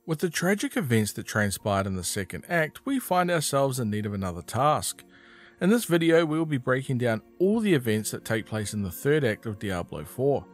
With the tragic events that transpired in the second act, we find ourselves in need of another task. In this video, we will be breaking down all the events that take place in the third act of Diablo 4.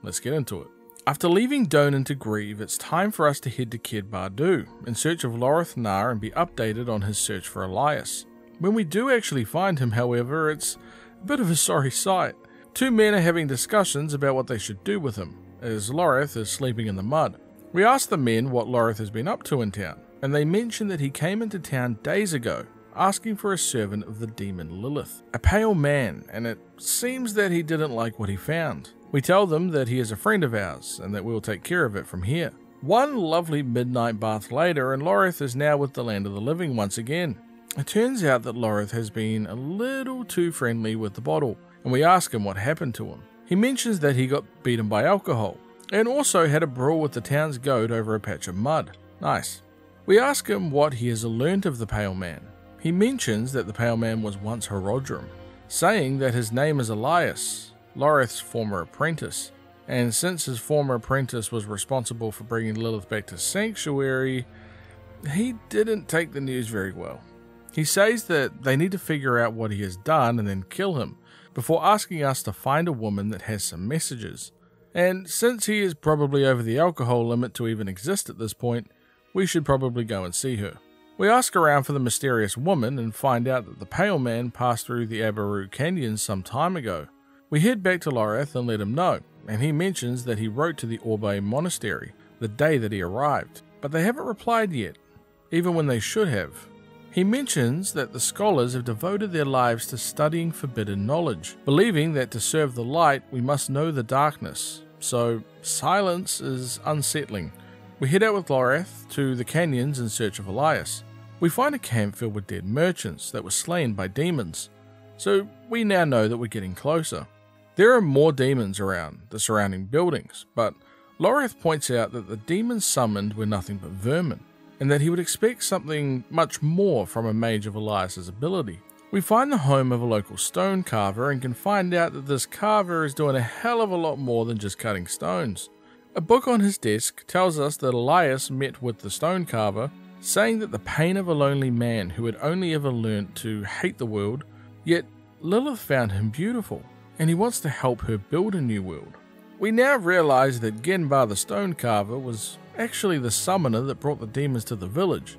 Let's get into it. After leaving Donan to grieve, it's time for us to head to Ked Bardu in search of Lorath and be updated on his search for Elias. When we do actually find him, however, it's a bit of a sorry sight. Two men are having discussions about what they should do with him, as Lorath is sleeping in the mud. We ask the men what Lorath has been up to in town, and they mention that he came into town days ago, asking for a servant of the demon Lilith, a pale man, and it seems that he didn't like what he found. We tell them that he is a friend of ours, and that we'll take care of it from here. One lovely midnight bath later, and Lorath is now with the land of the living once again. It turns out that Lorath has been a little too friendly with the bottle, and we ask him what happened to him. He mentions that he got beaten by alcohol, and also had a brawl with the town's goat over a patch of mud. Nice. We ask him what he has learnt of the Pale Man. He mentions that the Pale Man was once Horodrim, saying that his name is Elias, Lorath's former apprentice, and since his former apprentice was responsible for bringing Lilith back to Sanctuary, he didn't take the news very well. He says that they need to figure out what he has done and then kill him, before asking us to find a woman that has some messages. And since he is probably over the alcohol limit to even exist at this point, we should probably go and see her. We ask around for the mysterious woman and find out that the Pale Man passed through the Abaru Canyons some time ago. We head back to Lorath and let him know, and he mentions that he wrote to the Orbe Monastery the day that he arrived, but they haven't replied yet, even when they should have. He mentions that the scholars have devoted their lives to studying forbidden knowledge, believing that to serve the light we must know the darkness, so silence is unsettling. We head out with Lorath to the canyons in search of Elias. We find a camp filled with dead merchants that were slain by demons, so we now know that we're getting closer. There are more demons around the surrounding buildings, but Lorath points out that the demons summoned were nothing but vermin, and that he would expect something much more from a mage of Elias's ability. We find the home of a local stone carver and can find out that this carver is doing a hell of a lot more than just cutting stones. A book on his desk tells us that Elias met with the stone carver, saying that the pain of a lonely man who had only ever learnt to hate the world, yet Lilith found him beautiful, and he wants to help her build a new world. We now realize that Genbar the stone carver was actually the summoner that brought the demons to the village,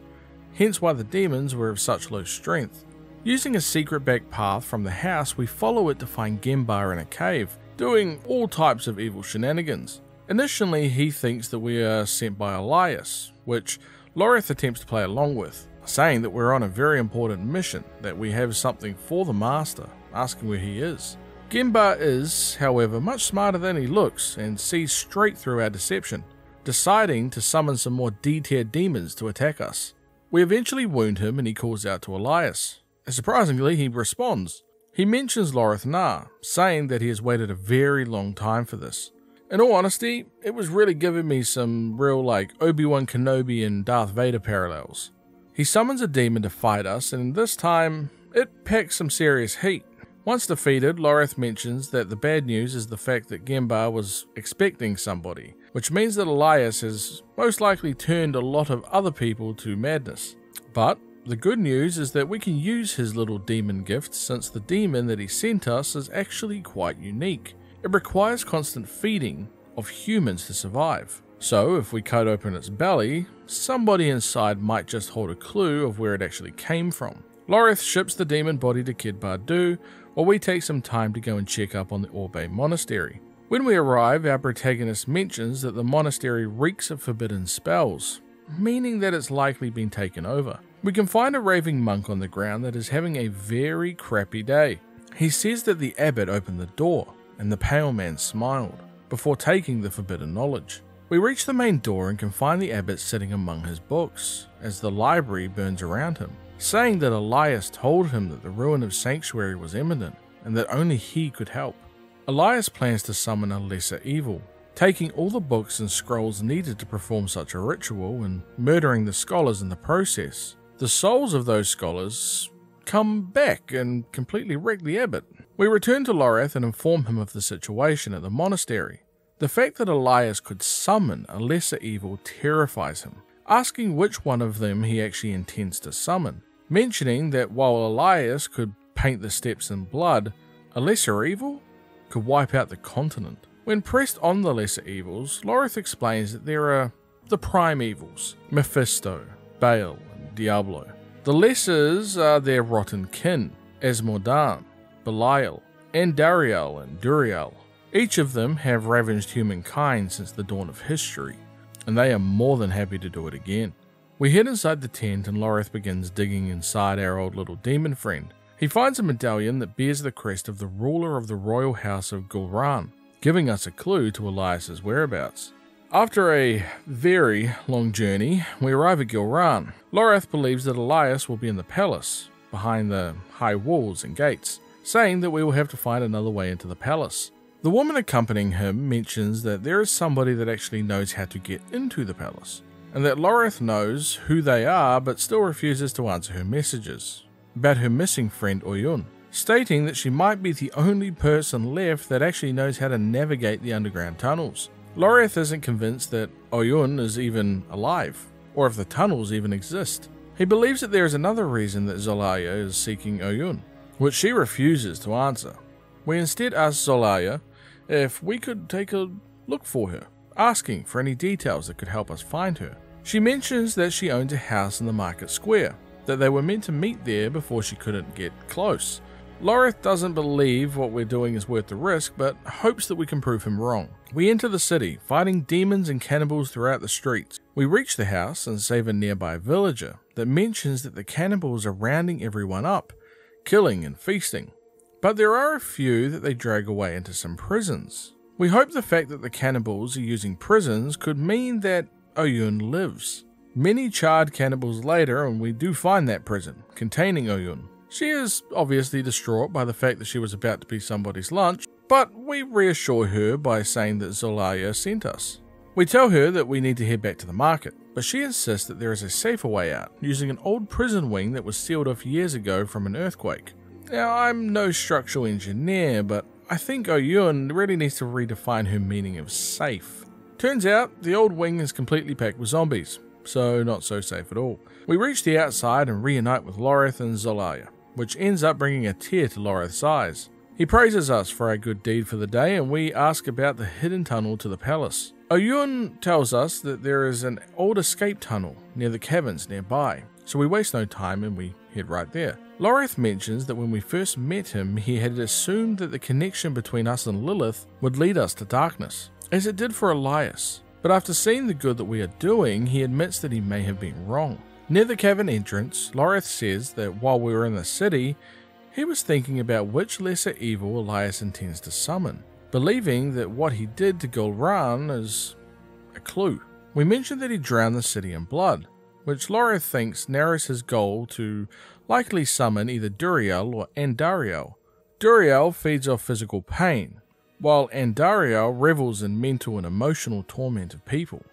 hence why the demons were of such low strength. Using a secret back path from the house, we follow it to find Genbar in a cave, doing all types of evil shenanigans. Initially, he thinks that we are sent by Elias, which Lorath attempts to play along with, saying that we're on a very important mission, that we have something for the Master, asking where he is. Genbar is, however, much smarter than he looks and sees straight through our deception, deciding to summon some more D-tier demons to attack us. We eventually wound him and he calls out to Elias. Surprisingly, he responds. He mentions Lorath, saying that he has waited a very long time for this. In all honesty, it was really giving me some real Obi-Wan Kenobi and Darth Vader parallels. He summons a demon to fight us, and this time, it packs some serious heat. Once defeated, Lorath mentions that the bad news is the fact that Genbar was expecting somebody, which means that Elias has most likely turned a lot of other people to madness. But the good news is that we can use his little demon gift, since the demon that he sent us is actually quite unique. It requires constant feeding of humans to survive. So if we cut open its belly, somebody inside might just hold a clue of where it actually came from. Lorath ships the demon body to Ked Bardu, while we take some time to go and check up on the Orbe Monastery. When we arrive, our protagonist mentions that the monastery reeks of forbidden spells, meaning that it's likely been taken over. We can find a raving monk on the ground that is having a very crappy day. He says that the abbot opened the door, and the Pale Man smiled, before taking the forbidden knowledge. We reach the main door and can find the abbot sitting among his books, as the library burns around him, saying that Elias told him that the ruin of Sanctuary was imminent, and that only he could help. Elias plans to summon a lesser evil, taking all the books and scrolls needed to perform such a ritual and murdering the scholars in the process. The souls of those scholars come back and completely wreck the abbot. We return to Lorath and inform him of the situation at the monastery. The fact that Elias could summon a lesser evil terrifies him, asking which one of them he actually intends to summon, mentioning that while Elias could paint the steppes in blood, a lesser evil could wipe out the continent. When pressed on the lesser evils, Lorath explains that there are the prime evils, Mephisto, Baal, and Diablo. The lessers are their rotten kin, Asmodan, Belial, Andariel, and Duriel. Each of them have ravaged humankind since the dawn of history, and they are more than happy to do it again. We head inside the tent and Lorath begins digging inside our old little demon friend. He finds a medallion that bears the crest of the ruler of the royal house of Gulran, giving us a clue to Elias's whereabouts. After a very long journey, we arrive at Gulran. Lorath believes that Elias will be in the palace, behind the high walls and gates, saying that we will have to find another way into the palace. The woman accompanying him mentions that there is somebody that actually knows how to get into the palace, and that Lorath knows who they are but still refuses to answer her messages about her missing friend Oyun, stating that she might be the only person left that actually knows how to navigate the underground tunnels. Lorath isn't convinced that Oyun is even alive, or if the tunnels even exist. He believes that there is another reason that Zolaya is seeking Oyun, which she refuses to answer. We instead ask Zolaya if we could take a look for her, asking for any details that could help us find her. She mentions that she owns a house in the market square, that they were meant to meet there before she couldn't get close. Lorath doesn't believe what we're doing is worth the risk, but hopes that we can prove him wrong. We enter the city, fighting demons and cannibals throughout the streets. We reach the house and save a nearby villager that mentions that the cannibals are rounding everyone up, killing and feasting. But there are a few that they drag away into some prisons. We hope the fact that the cannibals are using prisons could mean that Oyun lives. Many charred cannibals later, and we do find that prison, containing Oyun. She is obviously distraught by the fact that she was about to be somebody's lunch, but we reassure her by saying that Zolaya sent us. We tell her that we need to head back to the market, but she insists that there is a safer way out, using an old prison wing that was sealed off years ago from an earthquake. Now, I'm no structural engineer, but I think Oyun really needs to redefine her meaning of safe. Turns out, the old wing is completely packed with zombies, so not so safe at all. We reach the outside and reunite with Lorath and Zolaya, which ends up bringing a tear to Lorath's eyes. He praises us for our good deed for the day, and we ask about the hidden tunnel to the palace. Oyun tells us that there is an old escape tunnel near the caverns nearby, so we waste no time and we head right there. Lorath mentions that when we first met him, he had assumed that the connection between us and Lilith would lead us to darkness, as it did for Elias. But after seeing the good that we are doing, he admits that he may have been wrong. Near the cavern entrance, Lorath says that while we were in the city, he was thinking about which lesser evil Elias intends to summon, believing that what he did to Gulran is a clue. We mentioned that he drowned the city in blood, which Lorath thinks narrows his goal to likely summon either Duriel or Andariel. Duriel feeds off physical pain, while Andariel revels in mental and emotional torment of people.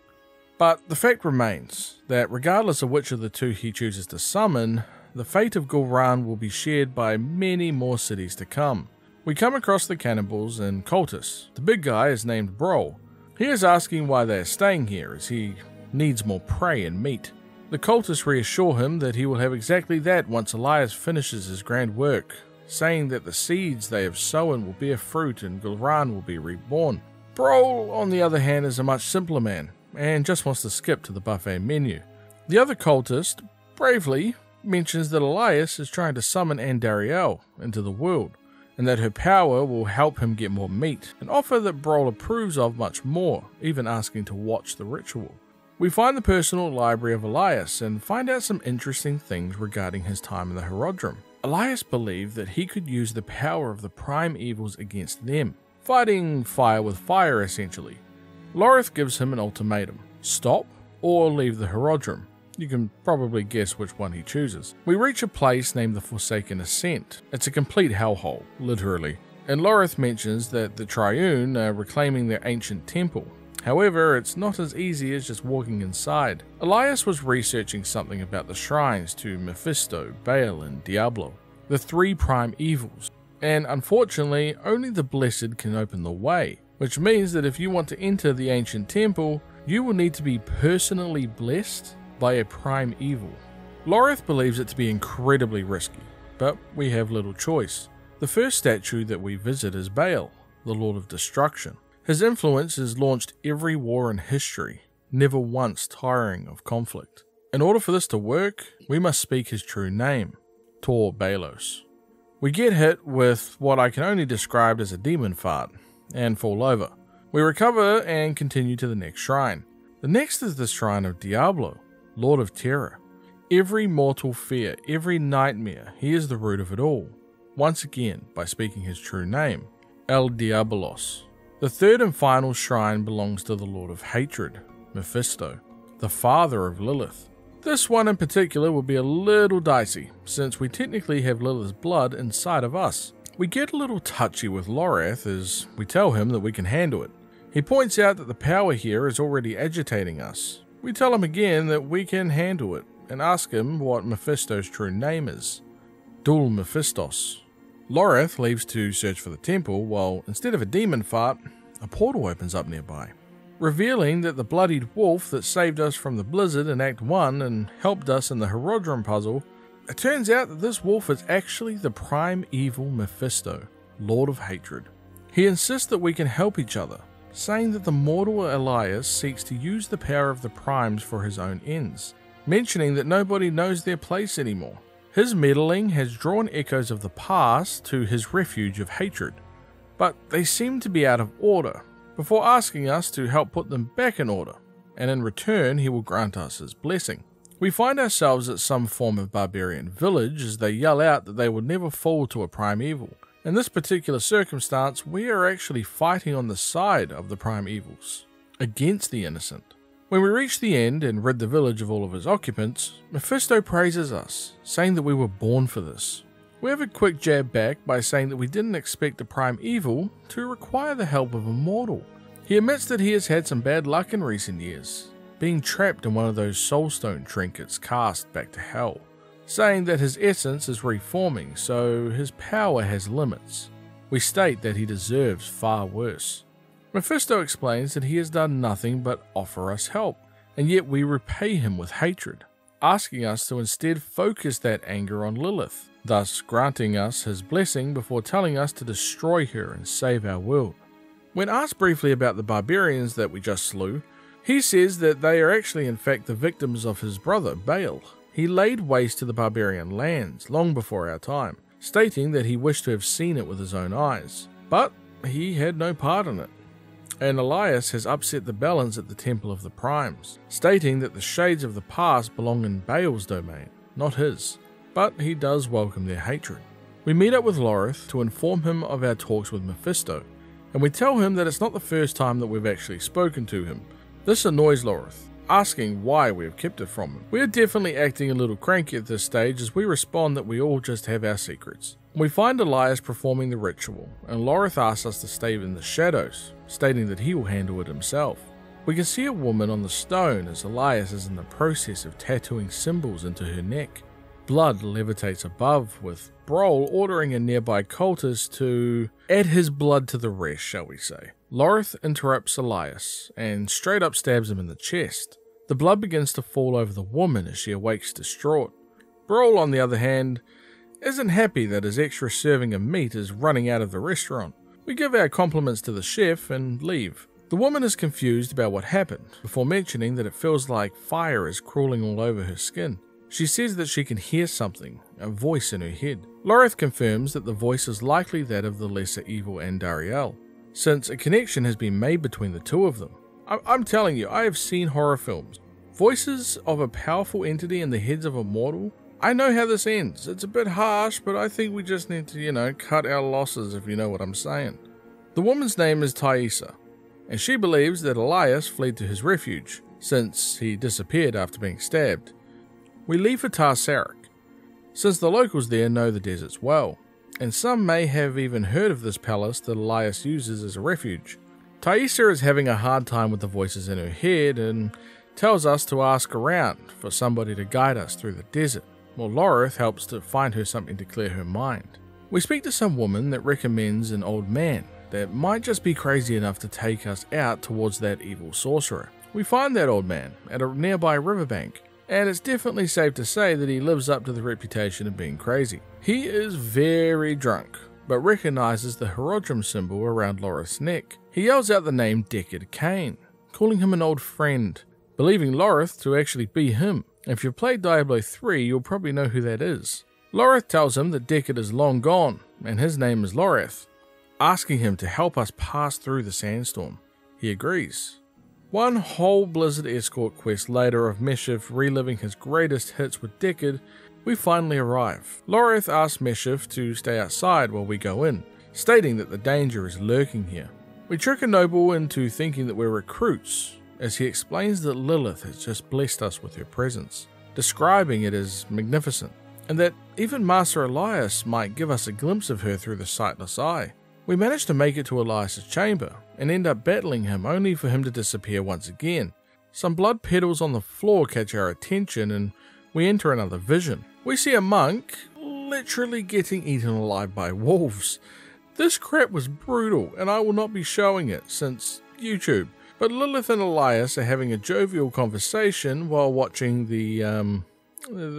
But the fact remains that regardless of which of the two he chooses to summon, the fate of Gulran will be shared by many more cities to come. We come across the cannibals and cultists. The big guy is named Brol. He is asking why they are staying here, as he needs more prey and meat. The cultists reassure him that he will have exactly that once Elias finishes his grand work, saying that the seeds they have sown will bear fruit and Gulran will be reborn. Brol, on the other hand, is a much simpler man, and just wants to skip to the buffet menu. The other cultist bravely mentions that Elias is trying to summon Andariel into the world, and that her power will help him get more meat, an offer that Brol approves of much more, even asking to watch the ritual. We find the personal library of Elias and find out some interesting things regarding his time in the Herodrum. Elias believed that he could use the power of the prime evils against them, fighting fire with fire essentially. Lorath gives him an ultimatum: stop or leave the Herodrum. You can probably guess which one he chooses. We reach a place named the Forsaken Ascent. It's a complete hellhole, literally. And Lorath mentions that the Triune are reclaiming their ancient temple. However, it's not as easy as just walking inside. Elias was researching something about the shrines to Mephisto, Baal, and Diablo, the three prime evils. And unfortunately, only the Blessed can open the way, which means that if you want to enter the ancient temple, you will need to be personally blessed by a prime evil. Lorath believes it to be incredibly risky, but we have little choice. The first statue that we visit is Baal, the Lord of Destruction. His influence has launched every war in history, never once tiring of conflict. In order for this to work, we must speak his true name, Tor Balos. We get hit with what I can only describe as a demon fart, and fall over. We recover and continue to the next shrine. The next is the shrine of Diablo, Lord of Terror. Every mortal fear, every nightmare, he is the root of it all. Once again, by speaking his true name, El Diabolos. The third and final shrine belongs to the Lord of Hatred, Mephisto, the father of Lilith. This one in particular will be a little dicey, since we technically have Lilith's blood inside of us. We get a little touchy with Lorath as we tell him that we can handle it. He points out that the power here is already agitating us. We tell him again that we can handle it, and ask him what Mephisto's true name is. Dul Mephistos. Lorath leaves to search for the temple, while instead of a demon fart, a portal opens up nearby, revealing that the bloodied wolf that saved us from the blizzard in Act 1 and helped us in the Herodrum puzzle, it turns out that this wolf is actually the prime evil Mephisto, Lord of Hatred. He insists that we can help each other, saying that the mortal Elias seeks to use the power of the primes for his own ends, mentioning that nobody knows their place anymore. His meddling has drawn echoes of the past to his refuge of hatred, but they seem to be out of order, before asking us to help put them back in order, and in return he will grant us his blessing. We find ourselves at some form of barbarian village as they yell out that they will never fall to a prime evil. In this particular circumstance, we are actually fighting on the side of the prime evils, against the innocent. When we reach the end and rid the village of all of its occupants, Mephisto praises us, saying that we were born for this. We have a quick jab back by saying that we didn't expect a prime evil to require the help of a mortal. He admits that he has had some bad luck in recent years, being trapped in one of those soulstone trinkets cast back to hell, saying that his essence is reforming, so his power has limits. We state that he deserves far worse. Mephisto explains that he has done nothing but offer us help, and yet we repay him with hatred, asking us to instead focus that anger on Lilith, thus granting us his blessing before telling us to destroy her and save our world. When asked briefly about the barbarians that we just slew, he says that they are actually in fact the victims of his brother Baal. He laid waste to the barbarian lands long before our time, stating that he wished to have seen it with his own eyes, but he had no part in it. And Elias has upset the balance at the Temple of the Primes, stating that the shades of the past belong in Baal's domain, not his, but he does welcome their hatred. We meet up with Lorath to inform him of our talks with Mephisto, and we tell him that it's not the first time that we've actually spoken to him. This annoys Lorath, asking why we have kept it from him. We are definitely acting a little cranky at this stage as we respond that we all just have our secrets. We find Elias performing the ritual, and Lorath asks us to stay in the shadows, stating that he will handle it himself. We can see a woman on the stone as Elias is in the process of tattooing symbols into her neck. Blood levitates above, with Brol ordering a nearby cultist to add his blood to the rest, shall we say. Lorath interrupts Elias and straight up stabs him in the chest. The blood begins to fall over the woman as she awakes distraught. Brol, on the other hand, isn't happy that his extra serving of meat is running out of the restaurant. We give our compliments to the chef and leave. The woman is confused about what happened, before mentioning that it feels like fire is crawling all over her skin. She says that she can hear something, a voice in her head. Lorath confirms that the voice is likely that of the lesser evil Andariel, since a connection has been made between the two of them. I'm telling you, I have seen horror films. Voices of a powerful entity in the heads of a mortal? I know how this ends. It's a bit harsh, but I think we just need to, cut our losses, if you know what I'm saying. The woman's name is Thaisa, and she believes that Elias fled to his refuge, since he disappeared after being stabbed. We leave for Tarsarik, since the locals there know the deserts well, and some may have even heard of this palace that Elias uses as a refuge. Thaisa is having a hard time with the voices in her head and tells us to ask around for somebody to guide us through the desert, while Lorath helps to find her something to clear her mind. We speak to some woman that recommends an old man that might just be crazy enough to take us out towards that evil sorcerer. We find that old man at a nearby riverbank, and it's definitely safe to say that he lives up to the reputation of being crazy. He is very drunk, but recognizes the Herodrum symbol around Lorath's neck. He yells out the name Deckard Cain, calling him an old friend, believing Lorath to actually be him. If you've played Diablo 3, you'll probably know who that is. Lorath tells him that Deckard is long gone, and his name is Lorath, asking him to help us pass through the sandstorm. He agrees. One whole Blizzard escort quest later of Meshiv reliving his greatest hits with Deckard, we finally arrive. Lorath asks Meshiv to stay outside while we go in, stating that the danger is lurking here. We trick a noble into thinking that we're recruits, as he explains that Lilith has just blessed us with her presence, describing it as magnificent, and that even Master Elias might give us a glimpse of her through the sightless eye. We manage to make it to Elias's chamber, and end up battling him only for him to disappear once again. Some blood petals on the floor catch our attention, and we enter another vision. We see a monk literally getting eaten alive by wolves. This crap was brutal, and I will not be showing it since YouTube. But Lilith and Elias are having a jovial conversation while watching the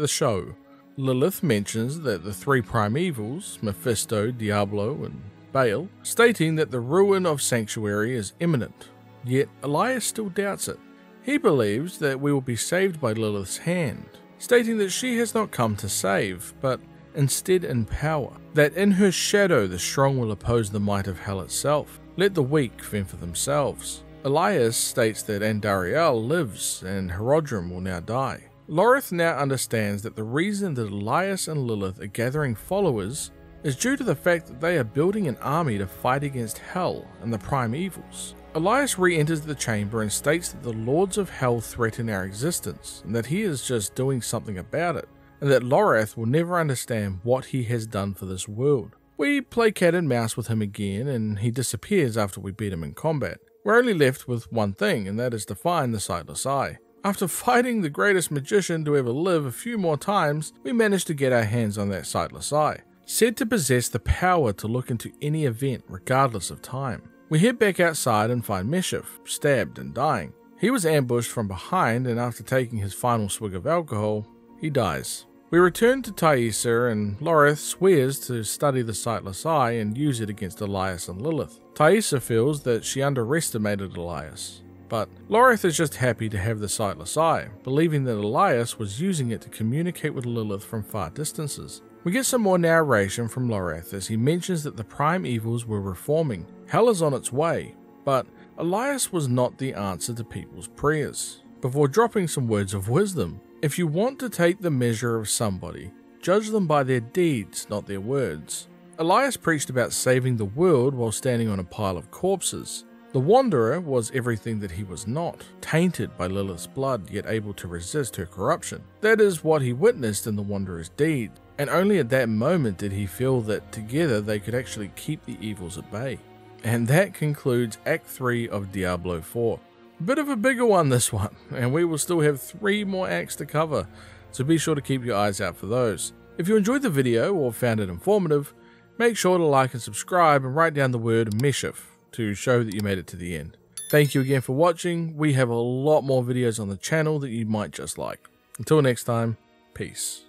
show. Lilith mentions that the three primevals, Mephisto, Diablo, and Baal, stating that the ruin of Sanctuary is imminent, yet Elias still doubts it. He believes that we will be saved by Lilith's hand, stating that she has not come to save, but instead empower, that in her shadow the strong will oppose the might of hell itself, let the weak fend for themselves. Elias states that Andariel lives and Herodrum will now die. Lorath now understands that the reason that Elias and Lilith are gathering followers is due to the fact that they are building an army to fight against Hell and the Primevals. Elias re-enters the chamber and states that the Lords of Hell threaten our existence, and that he is just doing something about it, and that Lorath will never understand what he has done for this world. We play cat and mouse with him again, and he disappears after we beat him in combat. We're only left with one thing, and that is to find the Sightless Eye. After fighting the greatest magician to ever live a few more times, we managed to get our hands on that Sightless Eye, said to possess the power to look into any event regardless of time. We head back outside and find Meshiv, stabbed and dying. He was ambushed from behind, and after taking his final swig of alcohol, he dies. We return to Thaisa, and Lorath swears to study the Sightless Eye and use it against Elias and Lilith. Thaisa feels that she underestimated Elias, but Lorath is just happy to have the Sightless Eye, believing that Elias was using it to communicate with Lilith from far distances. We get some more narration from Lorath as he mentions that the Primevals were reforming. Hell is on its way, but Elias was not the answer to people's prayers. Before dropping some words of wisdom, if you want to take the measure of somebody, judge them by their deeds, not their words. Elias preached about saving the world while standing on a pile of corpses. The Wanderer was everything that he was not, tainted by Lilith's blood, yet able to resist her corruption. That is what he witnessed in the Wanderer's deed, and only at that moment did he feel that together they could actually keep the evils at bay. And that concludes Act 3 of Diablo 4. A bit of a bigger one, this one, and we will still have 3 more acts to cover, so be sure to keep your eyes out for those. If you enjoyed the video or found it informative, make sure to like and subscribe and write down the word Meshiv to show that you made it to the end. Thank you again for watching. We have a lot more videos on the channel that you might just like. Until next time, peace.